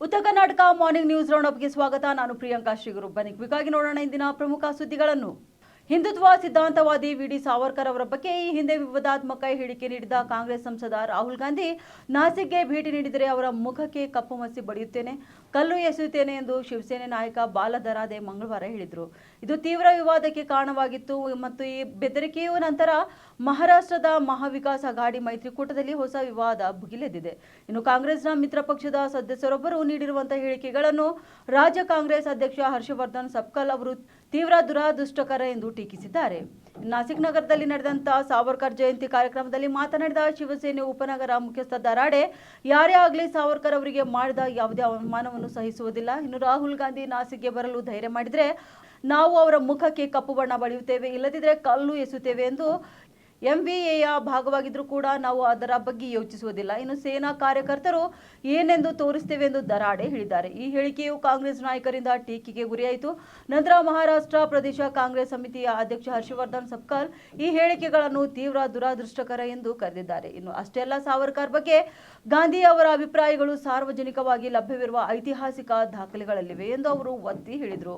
ಉತ್ತರ Karnataka morning news round ಅಪ್ಗೆ ಸ್ವಾಗತ. ನಾನು ಪ್ರಿಯಾಂಕಾ ಶ್ರೀಗುರು. ಬನ್ನಿ ಕ್ವಿಕ್ಕಾಗಿ ನೋಡೋಣ ಇಂದಿನ ಪ್ರಮುಖ ಸುದ್ದಿಗಳನ್ನು. ಹಿಂದುತ್ವ ಸಿದ್ಧಾಂತವಾದಿ ವಿ.ಡಿ. ಸಾವರ್ಕರ್ ಅವರ ಬಗ್ಗೆ ಈ ಹಿಂದೆ ವಿವಾದಾತ್ಮಕ ಹೇಳಿಕೆ ನೀಡಿದ ಕಾಂಗ್ರೆಸ್ ಸಂಸದ ರಾಹುಲ್ ಗಾಂಧಿ ನಾಸಿಕ್ಗೆ ಭೇಟಿ ನೀಡಿದರೆ ಅವರ ಮುಖಕ್ಕೆ ಕಪ್ಪು ಮಸಿ ಬಡಿಯುತ್ತೇನೆ, ಕಲ್ಲು ಎಸೆಯುತ್ತೇನೆ ಎಂದು ಶಿವಸೇನೆ ನಾಯಕ ಬಾಲದರಾದೆ ಮಂಗಳವಾರ ಹೇಳಿದರು. ಇದು ತೀವ್ರ ವಿವಾದಕ್ಕೆ ಕಾರಣವಾಗಿತ್ತು ಮತ್ತು ಈ ಬೆದರಿಕೆಯೂ ನಂತರ ಮಹಾರಾಷ್ಟ್ರದ ಮಹಾವಿಕಾಸ್ ಅಘಾಡಿ ಮೈತ್ರಿಕೂಟದಲ್ಲಿ ಹೊಸ ವಿವಾದ ಭುಗಿಲೆದ್ದಿದೆ. ಇನ್ನು ಕಾಂಗ್ರೆಸ್ನ ಮಿತ್ರ ಪಕ್ಷದ ಸದಸ್ಯರೊಬ್ಬರು ನೀಡಿರುವಂತಹ ಹೇಳಿಕೆಗಳನ್ನು ರಾಜ್ಯ ಕಾಂಗ್ರೆಸ್ ಅಧ್ಯಕ್ಷ ಹರ್ಷವರ್ಧನ್ ಸಬ್ಕಲ್ ಅವರು ತೀವ್ರ ದುರದೃಷ್ಟಕರ ಎಂದು ಟೀಕಿಸಿದ್ದಾರೆ. ನಾಸಿಕ್ ನಗರದಲ್ಲಿ ನಡೆದಂತಹ ಸಾವರ್ಕರ್ ಜಯಂತಿ ಕಾರ್ಯಕ್ರಮದಲ್ಲಿ ಮಾತನಾಡಿದ ಶಿವಸೇನೆ ಉಪನಗರ ಮುಖ್ಯಸ್ಥ ದರಾಡೆ, ಯಾರೇ ಆಗಲಿ ಸಾವರ್ಕರ್ ಅವರಿಗೆ ಮಾಡಿದ ಯಾವುದೇ ಅವಮಾನವನ್ನು ಸಹಿಸುವುದಿಲ್ಲ. ಇನ್ನು ರಾಹುಲ್ ಗಾಂಧಿ ನಾಸಿಕ್ಗೆ ಬರಲು ಧೈರ್ಯ ಮಾಡಿದರೆ ನಾವು ಅವರ ಮುಖಕ್ಕೆ ಕಪ್ಪು ಬಣ್ಣ ಬಳಿಯುತ್ತೇವೆ, ಇಲ್ಲದಿದ್ದರೆ ಕಲ್ಲು ಎಸೆಯುತ್ತೇವೆ ಎಂದು ಎಂವಿಎಯ ಭಾಗವಾಗಿದ್ದರೂ ಕೂಡ ನಾವು ಅದರ ಬಗ್ಗೆ ಯೋಚಿಸುವುದಿಲ್ಲ. ಇನ್ನು ಸೇನಾ ಕಾರ್ಯಕರ್ತರು ಏನೆಂದು ತೋರಿಸುತ್ತೇವೆ ಎಂದು ದರಾಡೆ ಹೇಳಿದ್ದಾರೆ. ಈ ಹೇಳಿಕೆಯು ಕಾಂಗ್ರೆಸ್ ನಾಯಕರಿಂದ ಟೀಕೆಗೆ ಗುರಿಯಾಯಿತು. ನಂತರ ಮಹಾರಾಷ್ಟ್ರ ಪ್ರದೇಶ ಕಾಂಗ್ರೆಸ್ ಸಮಿತಿಯ ಅಧ್ಯಕ್ಷ ಹರ್ಷವರ್ಧನ್ ಸಬ್ಕಲ್ ಈ ಹೇಳಿಕೆಗಳನ್ನು ತೀವ್ರ ದುರದೃಷ್ಟಕರ ಎಂದು ಕರೆದಿದ್ದಾರೆ. ಇನ್ನು ಅಷ್ಟೇ ಅಲ್ಲ, ಸಾವರ್ಕರ್ ಬಗ್ಗೆ ಗಾಂಧಿ ಅವರ ಅಭಿಪ್ರಾಯಗಳು ಸಾರ್ವಜನಿಕವಾಗಿ ಲಭ್ಯವಿರುವ ಐತಿಹಾಸಿಕ ದಾಖಲೆಗಳಲ್ಲಿವೆ ಎಂದು ಅವರು ಒತ್ತಿ ಹೇಳಿದರು.